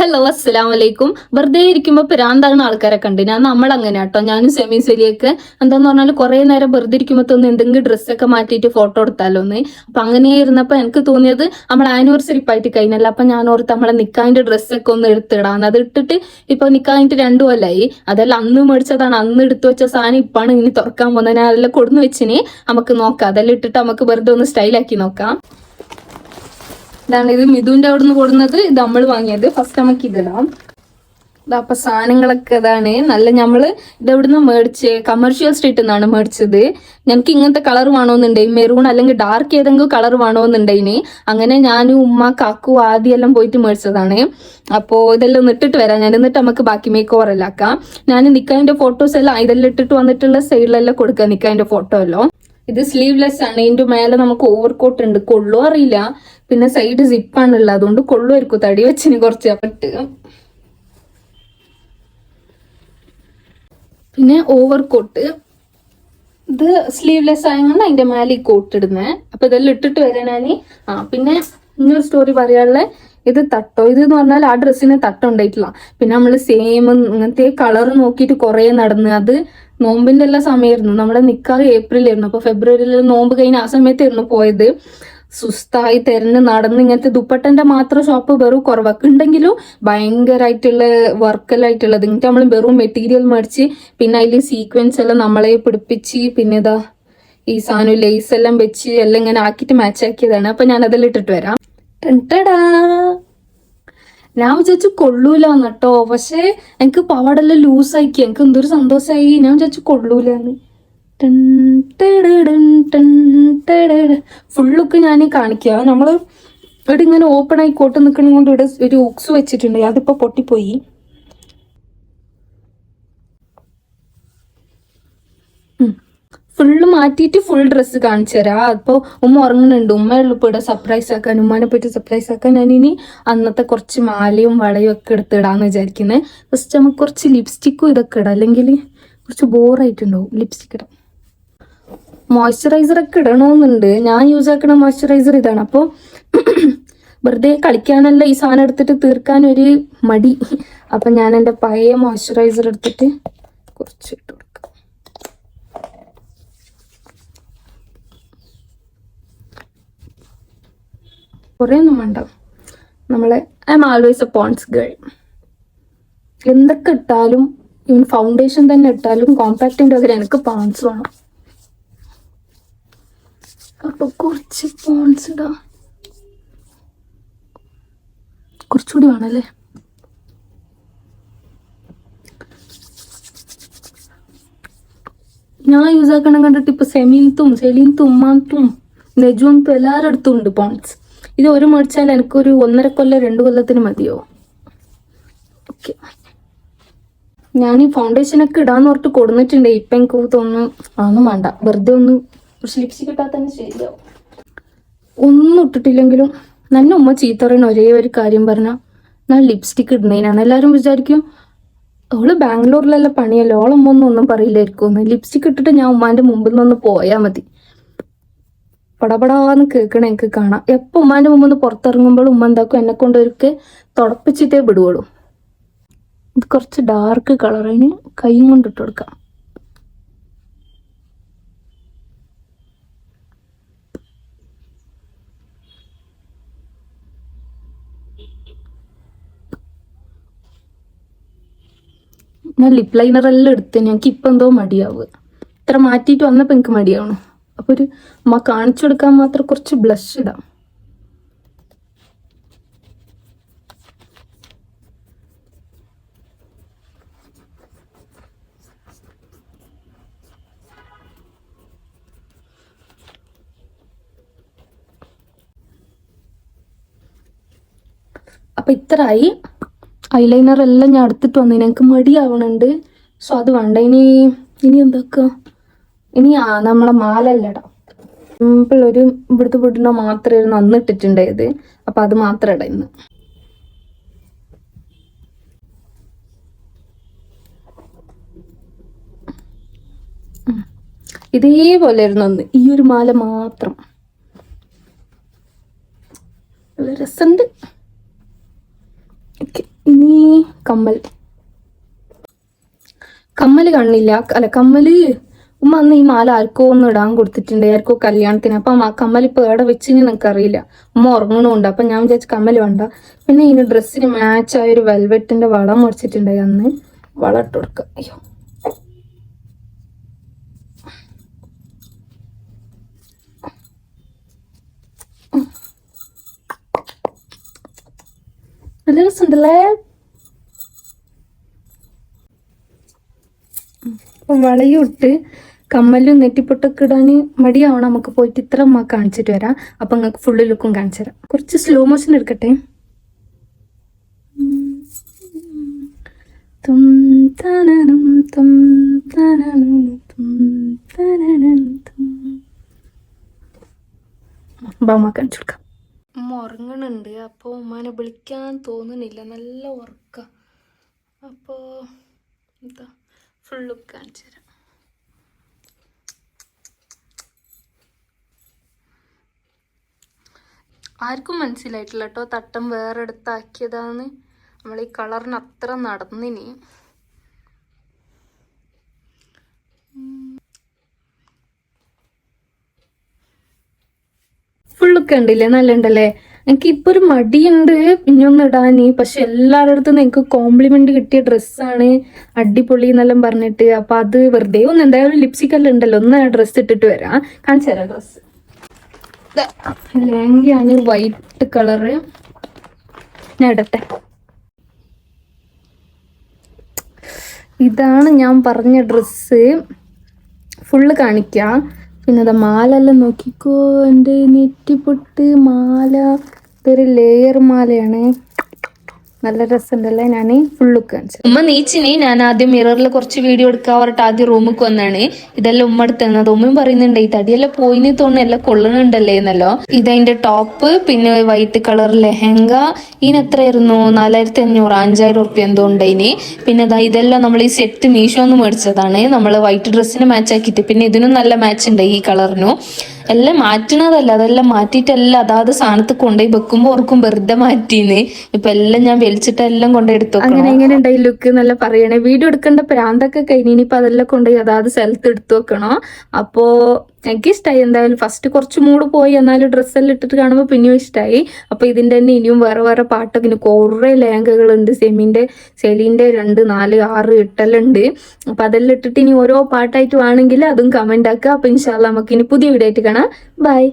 Hello അസ്സലാം വലൈക്കും. വെറുതെ ഇരിക്കുമ്പോൾ പിരാന്താകുന്ന ആൾക്കാരൊക്കെ ഉണ്ട്. ഞാൻ നമ്മളങ്ങനെ കേട്ടോ, ഞാനും സെമി സെലിയൊക്കെ എന്താന്ന് പറഞ്ഞാൽ കുറെ നേരം വെറുതെ ഇരിക്കുമ്പോൾ തോന്നുന്നു എന്തെങ്കിലും ഡ്രസ്സൊക്കെ മാറ്റിയിട്ട് ഫോട്ടോ എടുത്താലോന്ന്. അപ്പൊ അങ്ങനെ ഇരുന്നപ്പോൾ എനിക്ക് തോന്നിയത് നമ്മൾ ആനിവേഴ്സറി പായിട്ട് കഴിഞ്ഞല്ല. അപ്പൊ ഞാൻ ഓർത്ത് നമ്മളെ നിക്കാന്റെ ഡ്രസ്സൊക്കെ ഒന്ന് എടുത്തിടാന്ന്. അത് ഇട്ടിട്ട് ഇപ്പൊ നിക്കാനിട്ട് 2 കൊല്ലായി. അതെല്ലാം അന്ന് മേടിച്ചതാണ്, അന്ന് എടുത്തു വെച്ച സാധനം ഇപ്പാണ് ഇനി തുറക്കാൻ പോകുന്നത്. ഞാൻ അതെല്ലാം കൊടുന്ന് വെച്ചിന്, നമുക്ക് നോക്കാം. അതെല്ലാം ഇട്ടിട്ട് നമുക്ക് വെറുതെ ഒന്ന് സ്റ്റൈലാക്കി നോക്കാം. ഇതാണ് ഇത് മിഥുന്റെ അവിടുന്ന് കൊടുക്കുന്നത്. ഇത് നമ്മൾ വാങ്ങിയത്. ഫസ്റ്റ് നമുക്ക് ഇതിടാം. അപ്പൊ സാധനങ്ങളൊക്കെ ഇതാണ്. നല്ല നമ്മള് ഇതെവിടുന്ന് മേടിച്ച് കമേഴ്ഷ്യൽ സ്ട്രീറ്റിൽ നിന്നാണ് മേടിച്ചത്. ഞങ്ങൾക്ക് ഇങ്ങനത്തെ കളർ വേണോന്നുണ്ടായി, മെറൂൺ അല്ലെങ്കിൽ ഡാർക്ക് ഏതെങ്കിലും കളർ വേണോന്നുണ്ടായിന്. അങ്ങനെ ഞാനും ഉമ്മ കാക്കു ആദ്യം എല്ലാം പോയിട്ട് മേടിച്ചതാണ്. അപ്പോ ഇതെല്ലാം ഒന്ന് ഇട്ടിട്ട് വരാം ഞാൻ, എന്നിട്ട് നമുക്ക് ബാക്കി മേക്ക് ഓവർ എല്ലാം ആക്കാം. ഞാൻ നിക്കാന്റെ ഫോട്ടോസ് എല്ലാം ഇതെല്ലാം ഇട്ടിട്ട് വന്നിട്ടുള്ള സൈഡിലെല്ലാം കൊടുക്കാം നിക്കാന്റെ ഫോട്ടോ എല്ലാം. ഇത് സ്ലീവ്ലെസ് ആണ്. ഇതിന്റെ മേലെ നമുക്ക് ഓവർകോട്ട് ഉണ്ട്, കൊള്ളു അറിയില്ല. പിന്നെ സൈഡ് സിപ്പാണുള്ളത്, അതുകൊണ്ട് കൊള്ളുമായിരിക്കും. തടി വെച്ചിന് കുറച്ച് അപ്പട്ട്. പിന്നെ ഓവർകോട്ട് ഇത് സ്ലീവ്ലെസ് ആയതുകൊണ്ട് അതിന്റെ മേലെ ഈ കോട്ട് ഇടുന്നേ. അപ്പൊ ഇതെല്ലാം ഇട്ടിട്ട് വരാനാണ്. പിന്നെ ഇങ്ങനൊരു സ്റ്റോറി പറയാനുള്ള, ഇത് തട്ടോ. ഇത് എന്ന് പറഞ്ഞാൽ ആ ഡ്രസ്സിന് തട്ടുണ്ടായിട്ടില്ല. പിന്നെ നമ്മള് സെയിം ഇങ്ങനത്തെ കളർ നോക്കിയിട്ട് കുറെ നടന്ന്. അത് നോമ്പിന്റെ എല്ലാ സമയമായിരുന്നു. നമ്മുടെ നിക്കാഹ് ഏപ്രിലായിരുന്നു. അപ്പൊ ഫെബ്രുവരിയിൽ നോമ്പ് കഴിഞ്ഞ ആ സമയത്തായിരുന്നു പോയത്. സുസ്തായി തെരഞ്ഞ് നടന്ന് ഇങ്ങനത്തെ ദുപ്പട്ടന്റെ മാത്രം ഷോപ്പ് വെറും കുറവൊക്കെ ഉണ്ടെങ്കിലും ഭയങ്കരമായിട്ടുള്ള വർക്കെല്ലായിട്ടുള്ളത്. ഇങ്ങനത്തെ നമ്മൾ വെറും മെറ്റീരിയൽ മേടിച്ച് പിന്നെ അതിൽ സീക്വൻസ് എല്ലാം നമ്മളെ പിടിപ്പിച്ച് പിന്നെ ഇതാ ഈ സാധനം ലേസ് എല്ലാം വെച്ച് എല്ലാം ഇങ്ങനെ ആക്കിയിട്ട് മാച്ച് ആക്കിയതാണ്. അപ്പൊ ഞാൻ അതെല്ലാം ഇട്ടിട്ട് വരാം. ഞാൻ വിചാരിച്ചു കൊള്ളൂലെന്ന് കേട്ടോ. പക്ഷെ എനിക്ക് പാവാടെല്ലാം ലൂസാക്കി, എനിക്ക് എന്തൊരു സന്തോഷമായി. ഞാൻ വിചാരിച്ചു കൊള്ളൂലെന്ന്. ഫുൾ ലുക്ക് ഞാൻ കാണിക്കുക. നമ്മള് ഇവിടെ ഇങ്ങനെ ഓപ്പൺ ആയി കോട്ട് നിൽക്കുന്ന കൊണ്ട് ഇവിടെ ഒരു ഉക്സ് വെച്ചിട്ടുണ്ട്, അതിപ്പോ പൊട്ടിപ്പോയി. ഫുള്ള് മാറ്റിയിട്ട് ഫുൾ ഡ്രസ്സ് കാണിച്ചു തരാം. അപ്പൊ ഉമ്മ ഉറങ്ങുന്നുണ്ട്. ഉമ്മയുള്ള ഇപ്പൊ ഇവിടെ സർപ്രൈസ് ആക്കാൻ, ഉമ്മാനെ പറ്റി സർപ്രൈസ് ആക്കാൻ ഞാൻ ഇനി അന്നത്തെ കുറച്ച് മാലയും വളയും ഒക്കെ എടുത്തിടാന്ന് വിചാരിക്കുന്നത്. ഫസ്റ്റ് നമുക്ക് കുറച്ച് ലിപ്സ്റ്റിക്കും ഇതൊക്കെ ഇടാം, അല്ലെങ്കിൽ കുറച്ച് ബോറായിട്ടുണ്ടാവും. ലിപ്സ്റ്റിക് ഇടാം. മോയ്സ്ചറൈസർ ഒക്കെ ഇടണമെന്നുണ്ട്. ഞാൻ യൂസ് ആക്കുന്ന മോയ്സ്ചറൈസർ ഇതാണ്. അപ്പോൾ വെറുതെ കളിക്കാനല്ല ഈ സാധനം എടുത്തിട്ട് തീർക്കാൻ ഒരു മടി. അപ്പൊ ഞാൻ എൻ്റെ പഴയ മോയ്സ്ചറൈസർ എടുത്തിട്ട് കുറച്ച് ഇട്ട് കൊടുക്കാം. കുറേ ഒന്നും വേണ്ട. നമ്മളെ I am always a Pond's girl. എന്തൊക്കെ ഇട്ടാലും, ഇവൻ ഫൗണ്ടേഷൻ തന്നെ ഇട്ടാലും കോമ്പാക്റ്റിൻ്റെ പകരം എനിക്ക് പോൺസ് വേണം. അപ്പൊ കുറച്ച് പോൺസ് ഇടാം. കുറച്ചുകൂടി വേണല്ലേ. ഞാൻ യൂസ് ആക്കണം കണ്ടിട്ട് ഇപ്പൊ സെലീൻത്തും ഉമ്മാത്തും നെജുന്തും എല്ലാവരുടെ അടുത്തും ഉണ്ട് പോൺസ്. ഇത് ഒരു മേടിച്ചാൽ എനിക്കൊരു 1.5 കൊല്ലം 2 കൊല്ലത്തിന് മതിയോ. ഓക്കെ, ഞാൻ ഈ ഫൗണ്ടേഷനൊക്കെ ഇടാന്ന് പറഞ്ഞിട്ട് കൊടുത്തിട്ടുണ്ട്. ഇപ്പൊ എനിക്ക് തോന്നുന്നു അതൊന്നും വേണ്ട, വെറുതെ ഒന്ന് കുറച്ച് ലിപ്സ്റ്റിക് ഇട്ടാൽ തന്നെ ശരിയാവും. ഒന്നും ഇട്ടിട്ടില്ലെങ്കിലും തന്നെ ഉമ്മ ചീത്ത പറയുന്ന ഒരേ ഒരു കാര്യം പറഞ്ഞാൽ ഞാൻ ലിപ്സ്റ്റിക് ഇടുന്നതിനാണ്. എല്ലാവരും വിചാരിക്കും അവള് ബാംഗ്ലൂരിലെല്ലാം പണിയല്ലോ, ഓളമ്മ ഒന്നും പറയില്ലായിരിക്കും. ലിപ്സ്റ്റിക് ഇട്ടിട്ട് ഞാൻ ഉമ്മാന്റെ മുമ്പിൽ നിന്ന് പോയാൽ മതി. പടപടാന്ന് കേൾക്കണ എനിക്ക് കാണാം. എപ്പോൾ ഉമ്മാന്റെ മുമ്പിൽ നിന്ന് പുറത്തിറങ്ങുമ്പോൾ ഉമ്മ എന്താക്കും, എന്നെ കൊണ്ടൊരുക്കെ തുടപ്പിച്ചിട്ടേ വിടുകയുള്ളൂ. ഇത് കുറച്ച് ഡാർക്ക് കളർ, അതിന് കൈയും കൊണ്ട് ഇട്ട് കൊടുക്കാം. ഞാൻ ലിപ് ലൈനർ എല്ലാം എടുത്ത് ഞങ്ങൾക്ക് ഇപ്പം എന്തോ മടിയാവുക. ഇത്ര മാറ്റിയിട്ട് വന്നപ്പോൾ എനിക്ക് മടിയാവണം. അപ്പൊ ഒരു ഉമ്മ കാണിച്ചു കൊടുക്കാൻ മാത്രം കുറച്ച് ബ്ലഷ് ഇടാം. അപ്പൊ ഇത്രയായി. ഐലൈനർ എല്ലാം ഞാൻ എടുത്തിട്ട് വന്നതിന് എനിക്ക് മടിയാവണുണ്ട്. സോ അത് വേണ്ട. ഇനി എന്താക്കുക, ഇനി നമ്മളെ മാലെല്ലാം ഇടാം. സിമ്പിൾ ഒരു ഇവിടുത്തെ വീട്ടിനോ മാത്രമായിരുന്നു അന്ന് ഇട്ടിട്ടുണ്ടായത്. അപ്പൊ അത് മാത്രം ഇടാം ഇന്ന്. ഇതേപോലെ ആയിരുന്നു അന്ന്, ഈ ഒരു മാല മാത്രം. രസമുണ്ട്. കമ്മൽ കണ്ണില്ല. അല്ല കമ്മല് ഉമ്മ അന്ന് ഈ മാല ആർക്കോ ഒന്ന് ഇടാൻ കൊടുത്തിട്ടുണ്ട്, ആർക്കോ കല്യാണത്തിന്. അപ്പം ആ കമ്മൽ ഇപ്പൊ എവിടെ വെച്ച് എനിക്കറിയില്ല. ഉമ്മ ഉറങ്ങണമുണ്ട്. അപ്പൊ ഞാൻ വിചാരിച്ചു കമ്മൽ വേണ്ട. പിന്നെ ഇതിന് ഡ്രസ്സിന് മാച്ച് ആയ ഒരു വെൽവെറ്റിന്റെ വളം മുറിച്ചിട്ടുണ്ടായി, അന്ന് വളം ഇട്ട് കൊടുക്കാം. അയ്യോ നല്ല രസമുണ്ടല്ലേ. വളയും ഇട്ട് കമ്മലും നെറ്റിപ്പൊട്ടൊക്കെ ഇടാന് മടിയാവണം. നമുക്ക് പോയിട്ട് ഇത്ര കാണിച്ചിട്ട് വരാം. അപ്പൊ നിങ്ങൾക്ക് ഫുള്ള് ലുക്കും കാണിച്ചു തരാം. കുറച്ച് സ്ലോ മോഷൻ എടുക്കട്ടെ. ഉമ്മ കാണിച്ചു കൊടുക്കാം. ഉമ്മ ഉറങ്ങണുണ്ട്. അപ്പോൾ ഉമ്മാനെ വിളിക്കാൻ തോന്നുന്നില്ല, നല്ല ഉറക്ക. അപ്പോൾ എന്താ ഫുൾ ലുക്ക് കാണിച്ചു തരാം. ആർക്കും മനസ്സിലായിട്ടില്ല കേട്ടോ, തട്ടം വേറെ എടുത്താക്കിയതാന്ന്. നമ്മൾ ഈ കളറിന് അത്ര നടന്നിനി. ഫുള്ളൊക്കെ ഉണ്ടല്ലേ, നല്ല ഉണ്ടല്ലേ. എനിക്ക് ഇപ്പൊ ഒരു മടിയുണ്ട് ഇനിയൊന്നും ഇടാന്. പക്ഷെ എല്ലാവരുടെ അടുത്തും എനിക്ക് കോംപ്ലിമെന്റ് കിട്ടിയ ഡ്രസ്സാണ്, അടിപൊളി എന്നെല്ലാം പറഞ്ഞിട്ട്. അപ്പൊ അത് വെറുതെ ഒന്ന് എന്തായാലും ലിപ്സ്റ്റിക് എല്ലാം ഉണ്ടല്ലോ, ഒന്ന് ഡ്രസ്സ് ഇട്ടിട്ട് വരാം. കാണിച്ചു തരാം ഡ്രസ്സ്. ലെഹങ്കയാണ് white colour. ഞാൻ ഇടട്ടെ. ഇതാണ് ഞാൻ പറഞ്ഞ ഡ്രസ്സ്. ഫുള്ള് കാണിക്കാം. പിന്നെ അതാ മാല എല്ലാം നോക്കിക്കോ. എൻ്റെ നെറ്റിപ്പൊട്ട് മാല, ഇതൊരു ലെയർ മാലയാണ്. നല്ല രസമുണ്ടല്ലേ. ഞാൻ ഫുൾ ലുക്ക് കാണിച്ചു. ഉമ്മ നീച്ചിനി. ഞാൻ ആദ്യം മിററിൽ കുറച്ച് വീഡിയോ എടുക്കാൻ പറഞ്ഞിട്ട് ആദ്യം റൂമിൽ വന്നാണ്. ഇതെല്ലാം ഉമ്മ എടുത്ത് തന്നത്. ഉമ്മയും പറയുന്നുണ്ട് ഈ തടിയെല്ലാം പോയിന്ന് തോന്നുന്നു, എല്ലാം കൊള്ളണുണ്ടല്ലേ എന്നല്ലോ. ഇതതിന്റെ ടോപ്പ്, പിന്നെ വൈറ്റ് കളർ ലെഹങ്ക. ഇതിന് എത്രയായിരുന്നു? 4500, 5000 ഉറുപ്പ്യ എന്തോ ഉണ്ടായിന്. പിന്നെ ഇതെല്ലാം നമ്മൾ ഈ സെറ്റ് മീഷോന്ന് മേടിച്ചതാണ്, നമ്മൾ വൈറ്റ് ഡ്രസ്സിന് മാച്ച് ആക്കിയിട്ട്. പിന്നെ ഇതിനും നല്ല മാച്ച് ഉണ്ട് ഈ കളറിനും. എല്ലാം മാറ്റണതല്ല, അതെല്ലാം മാറ്റിയിട്ടെല്ലാം അതാത് സ്ഥാനത്ത് കൊണ്ടുപോയി വെക്കുമ്പോ ഓർക്കും വെറുതെ മാറ്റീന്ന്. ഇപ്പൊ എല്ലാം ഞാൻ വലിച്ചിട്ട് എല്ലാം കൊണ്ടുപോയി എടുത്തു. അങ്ങനെ എങ്ങനെ ഉണ്ടായി ലുക്ക് എന്നല്ല പറയണേ. വീഡിയോ എടുക്കേണ്ട പ്രാന്തൊക്കെ കഴിഞ്ഞ് ഇനിയിപ്പൊ അതെല്ലാം കൊണ്ടുപോയി അതാത് സ്ഥലത്ത് എടുത്തു വെക്കണോ. അപ്പോ എനിക്ക് ഇഷ്ടമായി. എന്തായാലും ഫസ്റ്റ് കുറച്ച് മൂഡ് പോയി, എന്നാലും ഡ്രസ്സെല്ലാം ഇട്ടിട്ട് കാണുമ്പോൾ പിന്നെയും ഇഷ്ടമായി. അപ്പൊ ഇതിന്റെ തന്നെ ഇനിയും വേറെ വേറെ പാട്ടൊക്കെ, ഇനി കുറെ ലെഹങ്കകളുണ്ട്. സെലീന്റെ 2, 4, 6, 8 ഉണ്ട്. അപ്പൊ അതെല്ലാം ഇട്ടിട്ട് ഇനി ഓരോ പാട്ടായിട്ട് വേണമെങ്കിൽ അതും കമന്റ് ആക്കുക. അപ്പൊ ഇൻഷാല്ലാ നമുക്ക് ഇനി പുതിയ വീഡിയോ ആയിട്ട് കാണാം. ബൈ.